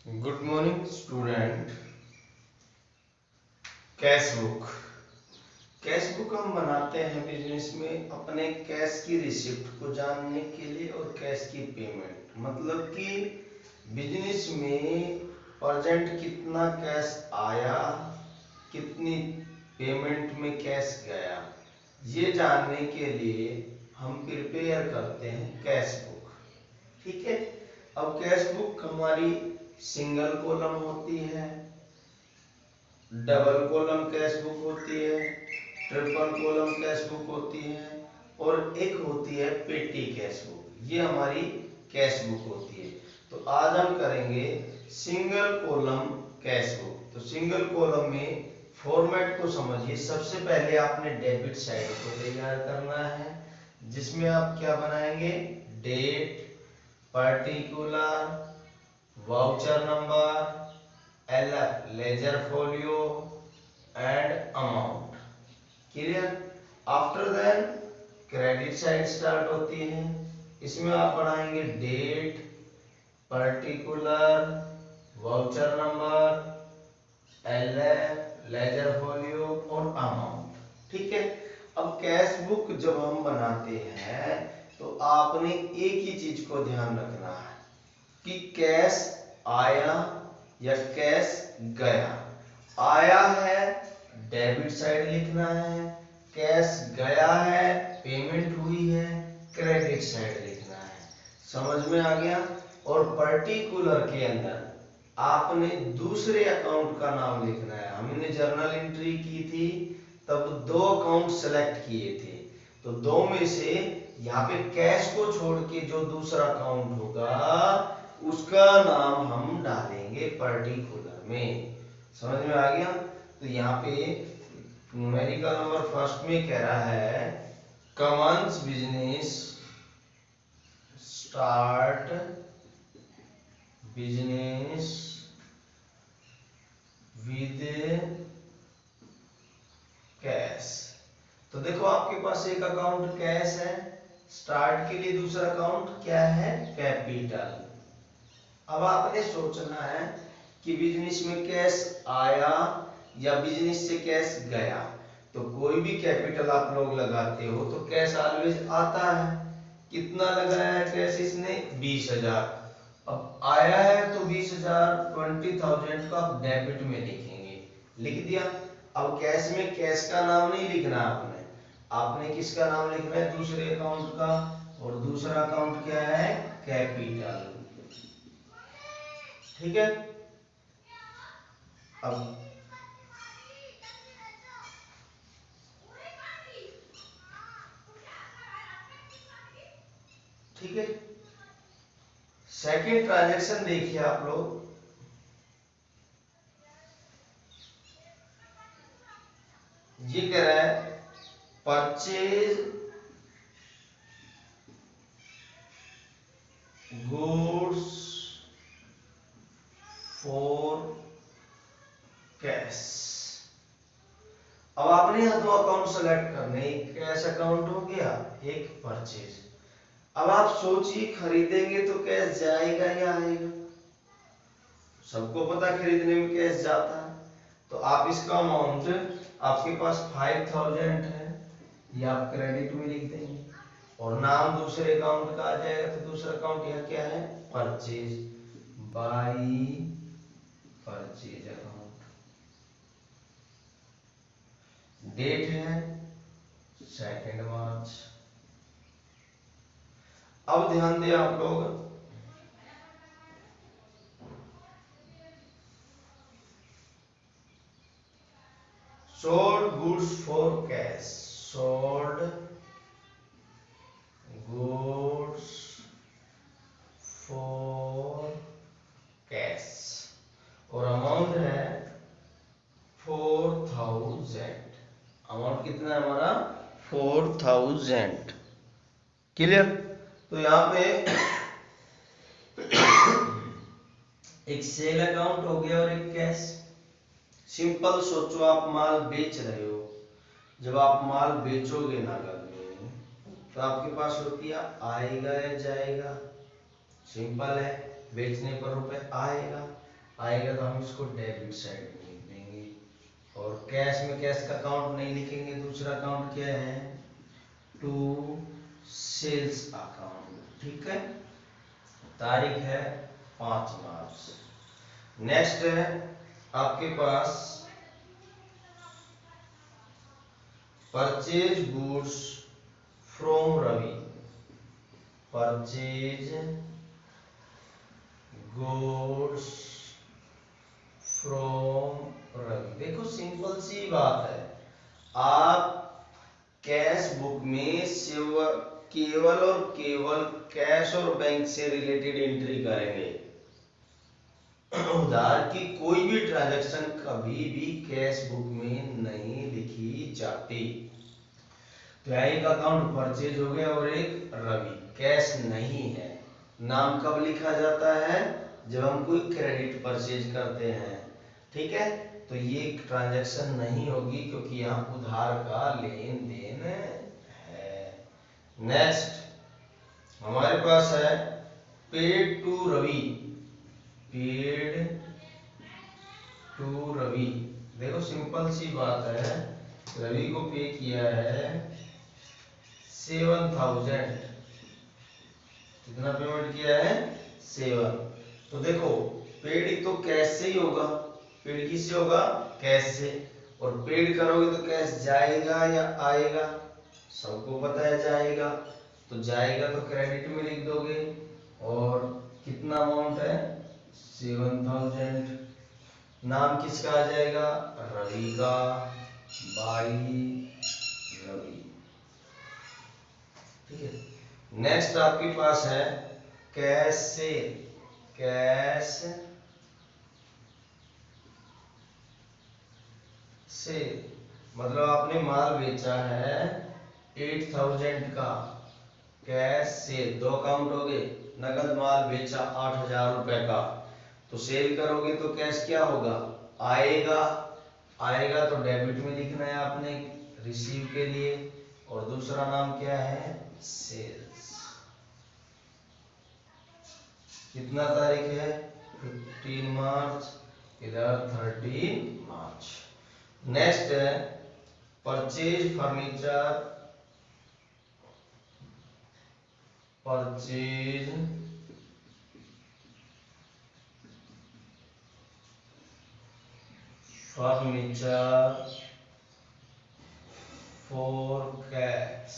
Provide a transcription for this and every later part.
Good morning student. Cash book हम बनाते हैं बिजनेस में अपने कैश की रिसिप्ट को जानने के लिए और कैश की पेमेंट, मतलब कि बिजनेस में प्रेजेंट कितना कैश आया, कितनी पेमेंट में कैश गया, ये जानने के लिए हम प्रिपेयर करते हैं कैश बुक। ठीक है। अब कैश बुक हमारी सिंगल कॉलम होती है, डबल कॉलम कैश बुक होती है, ट्रिपल कॉलम कैश बुक होती है और एक होती है पेटी कैश बुक। ये हमारी कैश बुक होती है। तो आज हम करेंगे सिंगल कॉलम कैश बुक। तो सिंगल कॉलम में फॉर्मेट को समझिए। सबसे पहले आपने डेबिट साइड को तैयार करना है, जिसमें आप क्या बनाएंगे, date, particular, voucher number, LF ledger folio and amount. Clear. After then credit side start होती है। इसमें आप बढ़ाएंगे date, particular, voucher number, LF ledger folio और अमाउंट। ठीक है। अब कैश बुक जब हम बनाते हैं तो आपने एक ही चीज को ध्यान रखना है कि कैश आया या कैश गया। आया है डेबिट साइड लिखना है, कैश गया है पेमेंट हुई है क्रेडिट साइड लिखना है। समझ में आ गया। और पर्टिकुलर के अंदर आपने दूसरे अकाउंट का नाम लिखना है। हमने जर्नल एंट्री की थी तब दो अकाउंट सेलेक्ट किए थे, तो दो में से यहाँ पे कैश को छोड़ के जो दूसरा अकाउंट होगा उसका नाम हम डालेंगे पर्टिकुलर में। समझ में आ गया। तो यहाँ पे न्यूमेरिकल नंबर फर्स्ट में कह रहा है commence business, start business with cash. तो देखो आपके पास एक अकाउंट कैश है, स्टार्ट के लिए दूसरा अकाउंट क्या है, कैपिटल। अब आपने सोचना है कि बिजनेस में कैश आया या बिजनेस से कैश गया। तो कोई भी कैपिटल आप लोग लगाते हो तो कैश ऑलवेज आता है। कितना लगाया है कैश इसने, 20,000। अब आया है तो 20,000, 20,000 का आप डेबिट में लिखेंगे, लिख दिया। अब कैश में कैश का नाम नहीं लिखना आपने, आपने किसका नाम लिखना है, दूसरे अकाउंट का। और दूसरा अकाउंट क्या है, कैपिटल। ठीक है। अब ठीक है, सेकंड ट्रांजैक्शन देखिए आप लोग। ये कह रहा है परचेज गुड्स फॉर कैश। अब आपने यहां दो अकाउंट सेलेक्ट करने, एक कैश अकाउंट हो गया, एक परचेज। अब आप सोचिए खरीदेंगे तो कैश जाएगा या आएगा। सबको पता खरीदने में कैश जाता है। तो आप इसका अमाउंट, आपके पास 5,000 है, ये आप क्रेडिट में लिख देंगे और नाम दूसरे अकाउंट का आ जाएगा। तो दूसरा अकाउंट यह क्या है, purchase, by purchase account. Date है 2 मार्च। अब ध्यान दें आप लोग, sold goods for cash, sold goods for cash और अमाउंट है 4,000। अमाउंट कितना है हमारा, 4,000। क्लियर। तो यहाँ पे एक सेल अकाउंट हो गया और एक कैश। सिंपल सोचो, आप माल बेच रहे हो, जब आप माल बेचोगे नगद में तो आपके पास रुपया आएगा या जाएगा, सिंपल है। बेचने पर रुपया आएगा। आएगा तो हम इसको डेबिट साइड में लिख देंगे। और कैश में कैश का अकाउंट नहीं लिखेंगे, दूसरा अकाउंट क्या है, टू सेल्स अकाउंट। ठीक है, तारीख है 5 मार्च। नेक्स्ट है आपके पास purchase goods from Ravi, purchase goods from Ravi. देखो सिंपल सी बात है, आप कैश बुक में केवल और केवल कैश और बैंक से रिलेटेड एंट्री करेंगे। उधार की कोई भी ट्रांजैक्शन कभी भी कैश बुक में नहीं लिखी जाती। तो एक अकाउंट परचेज हो गया और एक रवि, कैश नहीं है। नाम कब लिखा जाता है, जब हम कोई क्रेडिट परचेज करते हैं। ठीक है, तो ये ट्रांजैक्शन नहीं होगी क्योंकि यहाँ उधार का लेन देन है। नेक्स्ट हमारे पास है paid to Ravi, paid to Ravi. देखो सिंपल सी बात है, रवि को पे किया है 7000। कितना पेमेंट किया है, 7। तो देखो पेड तो कैश से ही होगा, पेड किससे होगा, कैश से। और पेड करोगे तो कैश जाएगा या आएगा, सबको पता है जाएगा। तो जाएगा तो क्रेडिट में लिख दोगे। और कितना अमाउंट है, 7000। नाम किसका आ जाएगा, रवि का, बाई रवि। ठीक है, नेक्स्ट आपके पास है कैश से, कैश से मतलब आपने माल बेचा है 8000 का, कैश से। दो अकाउंट हो गए, नगद माल बेचा 8000 रुपए का, तो सेल करोगे तो कैश क्या होगा, आएगा। आएगा तो डेबिट में लिखना है आपने रिसीव के लिए। और दूसरा नाम क्या है, सेल्स। कितना तारीख है, 15 मार्च, इधर 13 मार्च। नेक्स्ट है purchase furniture, purchase furniture for cash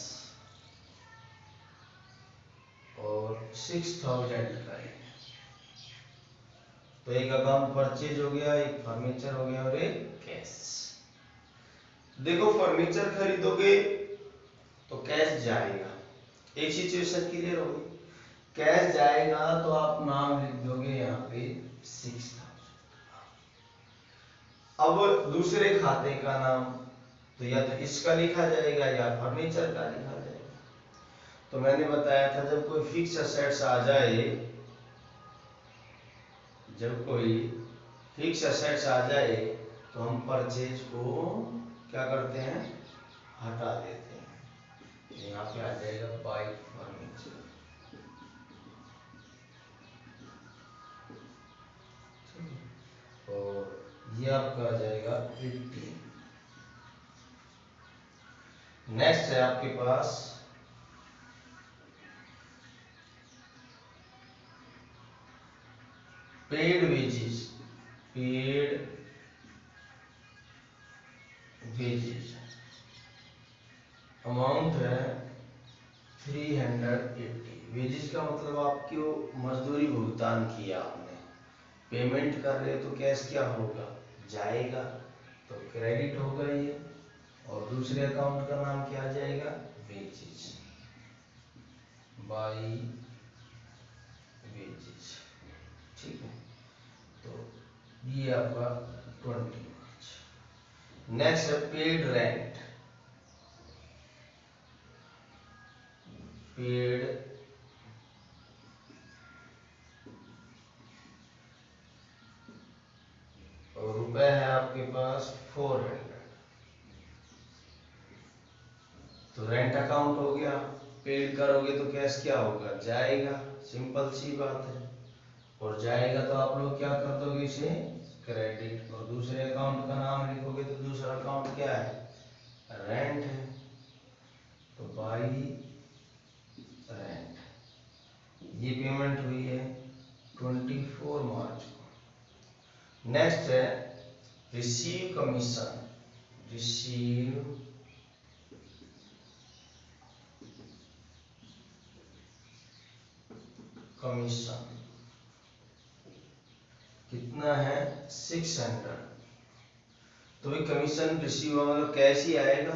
और 6000 का है। तो एक अकाउंट परचेज हो गया, एक फर्नीचर हो गया और एक कैश। देखो फर्नीचर खरीदोगे तो कैश जाएगा, एक सिचुएशन क्लियर होगी। कैश जाएगा तो आप नाम लिख दोगे यहाँ पे 6000। अब दूसरे खाते का नाम तो या तो इसका लिखा जाएगा या फर्नीचर का लिखा जाएगा। तो मैंने बताया था जब कोई फिक्स असेट्स आ जाए, जब कोई फिक्स असेट्स आ जाए तो हम परचेज को क्या करते हैं, हटा देते हैं। यहाँ पे आ जाएगा बाय फर्नीचर। और ये आपका आ जाएगा 18। नेक्स्ट है आपके पास paid wages, paid wages amount है 380। वेजेस का मतलब आपको मजदूरी भुगतान किया आपने, पेमेंट कर रहे हो तो कैश क्या होगा, जाएगा, तो क्रेडिट होगा ये। और दूसरे अकाउंट का नाम क्या आ जाएगा, वेजेस, बाई वेजेस। ठीक है, तो ये आपका 20 मार्च। नेक्स्ट है पेड रेंट, पेड और रुपए है आपके पास 400। तो रेंट अकाउंट हो गया, पेड करोगे तो कैश क्या होगा, जाएगा, सिंपल सी बात है। और जाएगा तो आप लोग क्या कर दोगे इसे क्रेडिट, और दूसरे अकाउंट का नाम लिखोगे तो दूसरा अकाउंट क्या है रेंट है, तो बाई रेंट। ये पेमेंट हुई है 24 मार्च को। नेक्स्ट है रिसीव कमीशन, रिसीव कमीशन कितना है 600। तो भाई कमीशन रिसीव हुआ मतलब कैश ही आएगा,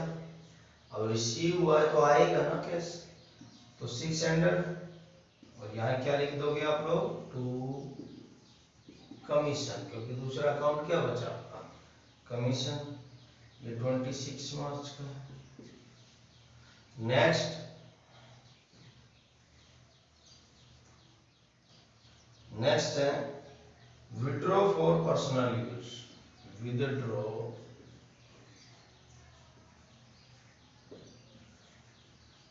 अब रिसीव हुआ है तो आएगा ना कैश, तो 600। और यहाँ क्या लिख दोगे आप लोग टू कमीशन, क्योंकि दूसरा अकाउंट क्या बचा आपका कमीशन, ये 26 मार्च का है। नेक्स्ट नेक्स्ट है withdraw for personal use, withdraw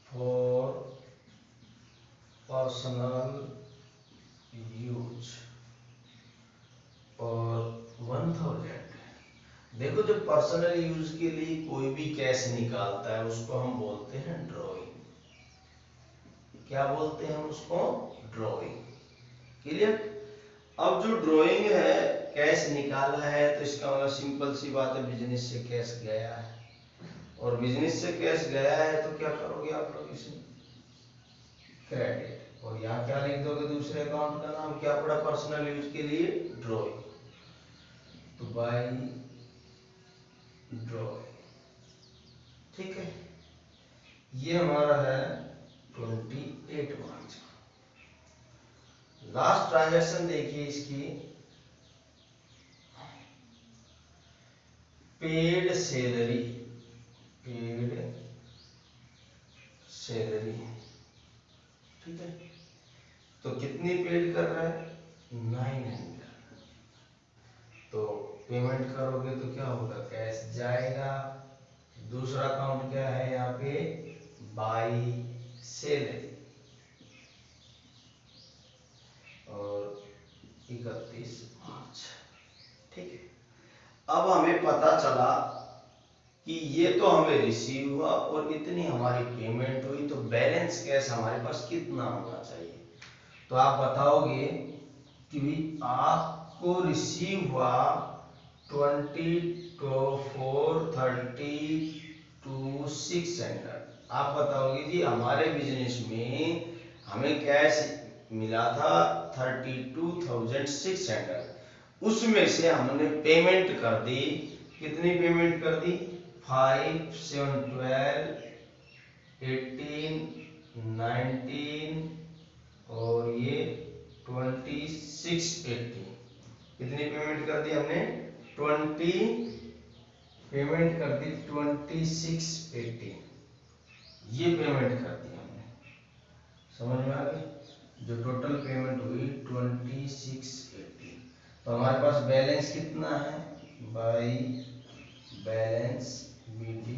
for personal use और 1000। देखो जब पर्सनल यूज के लिए कोई भी कैश निकालता है उसको हम बोलते हैं ड्रॉइंग। क्या बोलते हैं हम उसको ड्रॉइंग। क्लियर। अब जो ड्रॉइंग है कैश निकाला है तो इसका मतलब सिंपल सी बात है बिजनेस से कैश गया है, और बिजनेस से कैश गया है तो क्या करोगे आप लोग इसे क्रेडिट, और यहाँ क्या लिख दोगे दूसरे अकाउंट का नाम क्या पड़ा पर्सनल यूज के लिए ड्रॉइंग, तो बाय ड्रॉइंग। ठीक है, ये हमारा है 28 मार्च का। लास्ट ट्रांजैक्शन देखिए इसकी, पेड सैलरी, पेड सैलरी। ठीक है, तो कितनी पेड कर रहा है 900। तो पेमेंट करोगे तो क्या होगा कैश जाएगा। दूसरा अकाउंट क्या है यहाँ पे बाई सैलरी, और 31 मार्च। ठीक है, अब हमें पता चला कि ये तो हमें रिसीव हुआ और इतनी हमारी पेमेंट हुई, तो बैलेंस कैश हमारे पास कितना होना चाहिए। तो आप बताओगे कि भी आपको रिसीव हुआ 24/30/600। आप बताओगे जी हमारे बिजनेस में हमें कैश मिला था 32,600, उसमें से हमने पेमेंट कर दी, कितनी पेमेंट कर दी 5, 7, 12, 18, 19 और ये 26/80। कितनी पेमेंट कर दी हमने 20 पेमेंट कर दी 26/80, ये पेमेंट कर दी हमने। समझ में आ गई, जो टोटल पेमेंट हुई 26/80। तो हमारे पास बैलेंस कितना है बाई बैलेंस बीडी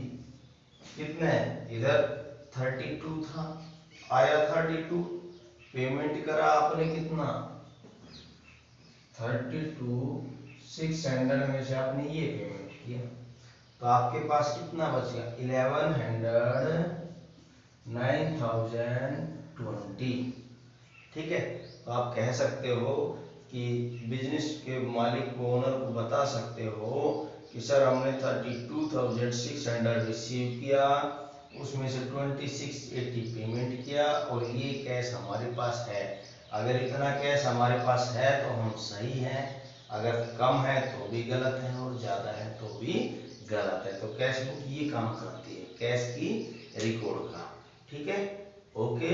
कितना है, इधर 32 था, आया 32, पेमेंट करा आपने कितना 32,600 में से आपने ये पेमेंट किया, तो आपके पास कितना बच गया 1100 9,020। ठीक है, तो आप कह सकते हो कि बिजनेस के मालिक को ओनर को बता सकते हो कि सर हमने 32,600 रिसीव किया, उसमें से 26/80 पेमेंट किया और ये कैश हमारे पास है। अगर इतना कैश हमारे पास है तो हम सही हैं, अगर कम है तो भी गलत है और ज़्यादा है तो भी गलत है। तो कैश बुक ये काम करती है कैश की रिकॉर्ड का। ठीक है, ओके।